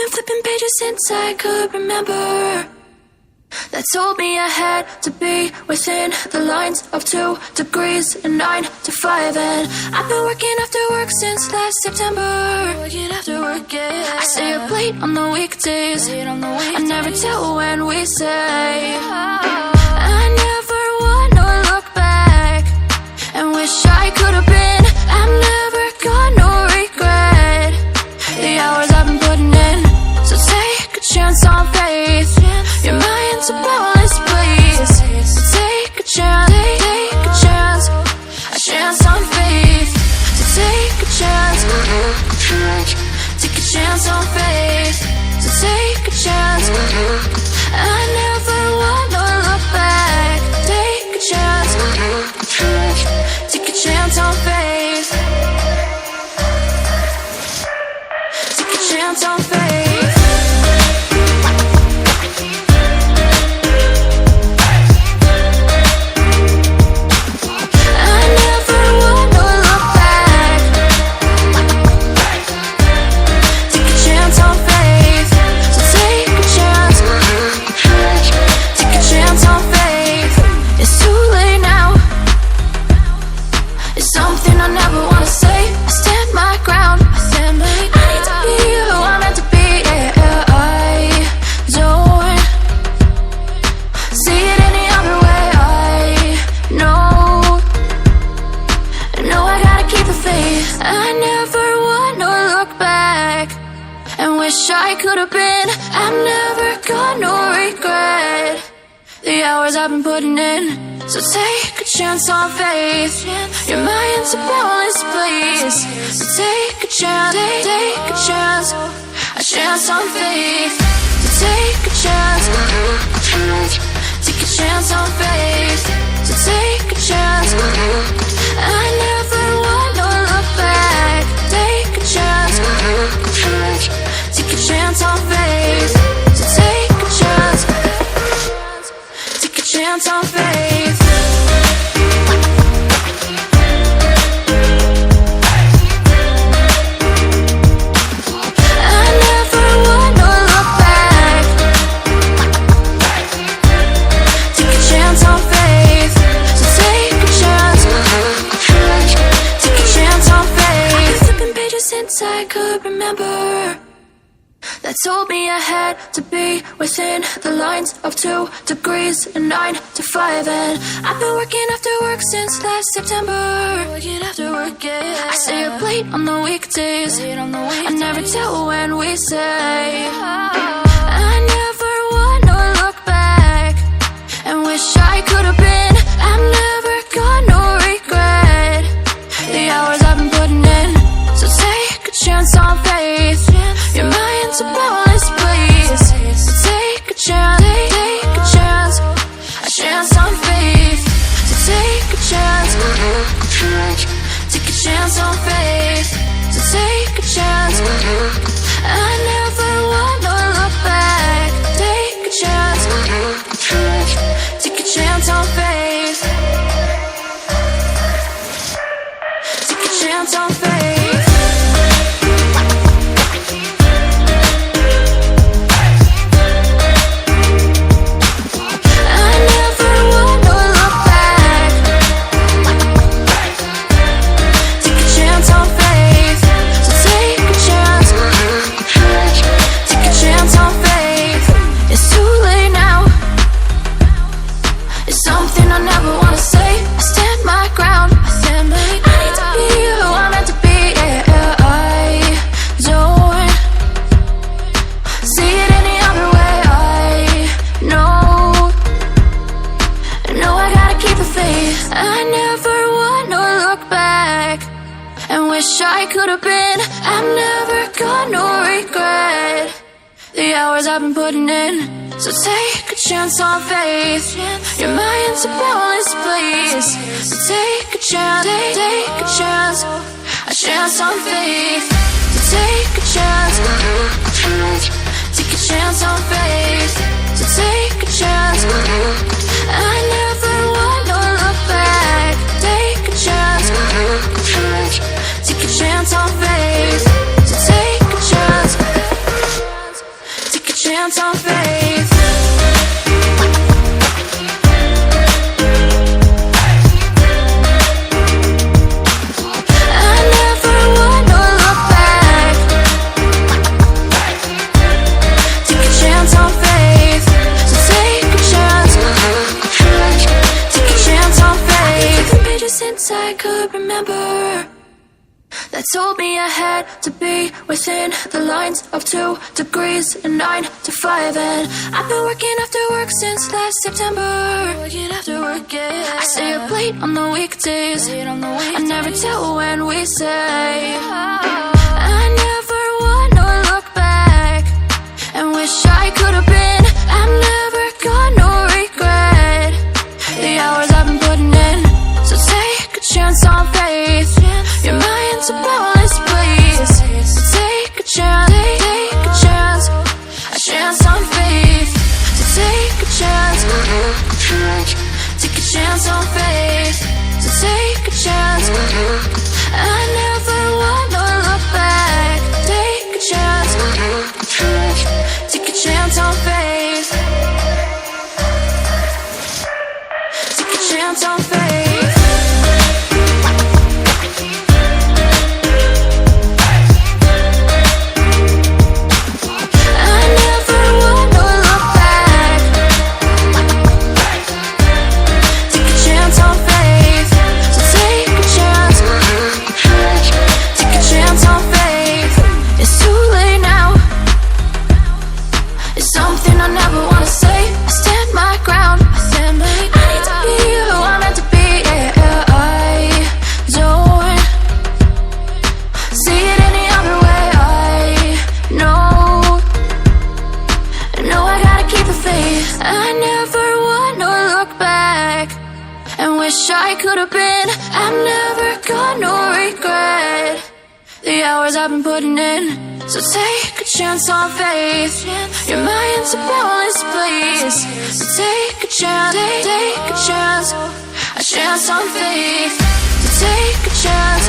been flipping pages since I could remember, that told me I had to be within the lines of 2 degrees and 9 to 5. And I've been working after work since last September. Working after work, yeah. I stay up late on the weekdays. I never tell when we say. I never wanna look back and wish I could have been. I've never got no regret. The hours I've been putting in, so take a chance on faith. Your mind's a boundless place. So take a chance, a chance on faith. So take a chance, take a chance on faith. So take a chance. I never wanna look back. Take a chance, take a chance on faith. Take a chance on faith. I could have been. I've never got no regret. The hours I've been putting in, so take a chance on faith. Your mind's a boundless place. So take a chance, take a chance, a chance on faith. So take a chance, take a chance on faith. So take a chance. I never wanna look back. Take a chance, take a chance on faith. So take a chance, take a chance on faith. I never wanna look back. Take a chance on faith. So take a chance, take a chance on faith. I've been flipping pages since I could remember, that told me I had to be within the lines of 2 degrees and 9 to 5. And I've been working after work since last September. Working after work, yeah. I stay up late on the weekdays. I never tell when we say. I never wanna look back and wish I could have been. I've never got no regret. The hours I've been putting in, so take a chance on faith. Your mind's a boundless place. So take a chance, take a chance, a chance on faith. So take a chance, take a chance on faith. So take a chance. I never wanna look back. Take a chance, take a chance on faith. Take a chance on faith. I could have been. I've never got no regret. The hours I've been putting in, so take a chance on faith. Your mind's a boundless place. So take a chance, take a chance, a chance on faith. So take a chance, take a chance on faith. So take a chance. I never wanna look back. Take a chance, take a chance on faith. So take a chance, chance on faith. I never wanna look back. Take a chance on faith. So take a chance. Take a chance on faith. I've been pages since I could remember that told me I had to be within the lines of 2 degrees and 9 to 5. And I've been working after work since last September. Working after work, yeah. I stay up late on the weekdays. I never tell when we say. I never wanna look back and wish I could have been. I've never got no regret the hours I've been putting in. So take a chance on faith. Your mind's a boundless place. So take a chance, take a chance. A chance on faith. So take a chance. Take a chance on faith. So take a chance. I never wanna look back. Take a chance. Take a chance on faith. Take a chance on faith. I never wanna look back and wish I could have been. I've never got no regret the hours I've been putting in. So take a chance on faith. Your mind's a boundless place. So take a chance, take a chance. A chance on faith. So take a chance.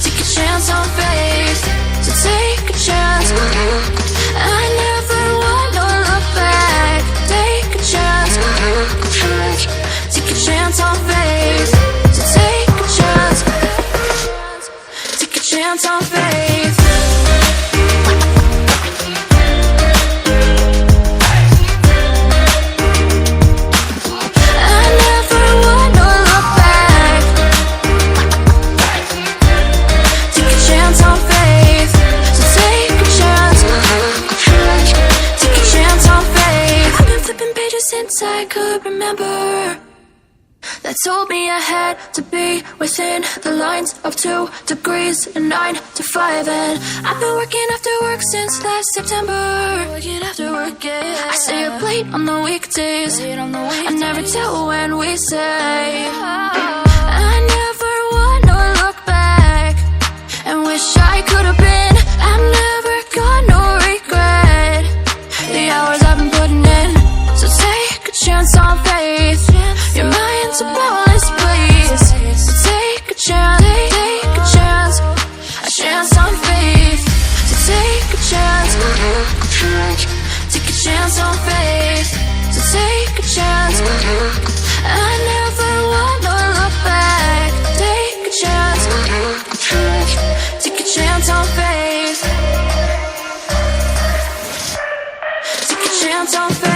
Take a chance on faith. So take a chance. I never wanna look back. Take a chance. Take a chance on faith. So take a chance. Take a chance on faith. I never wanna look back. Take a chance on faith. So take a chance. Take a chance on faith. I've been flipping pages since I could remember that told me I had to be within the lines of 2 degrees and 9 to 5. And I've been working after work since last September. Working after work, yeah. I stay up late on the weekdays. I never tell when we say. I never wanna look back and wish I could have been. I've never got no regret the hours I've been putting in. So take a chance on faith. Your mind's a boundless place. So take a chance, take a chance. A chance on faith. So take a chance. Take a chance on faith. So take a chance. I never wanna look back. Take a chance. Take a chance on faith. Take a chance on faith.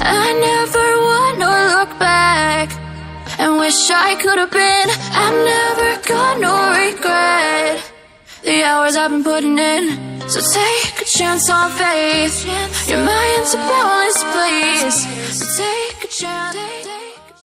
I never wanna look back and wish I could have been. I've never got no regret the hours I've been putting in. So take a chance on faith. Your mind's a boundless place. So take a chance.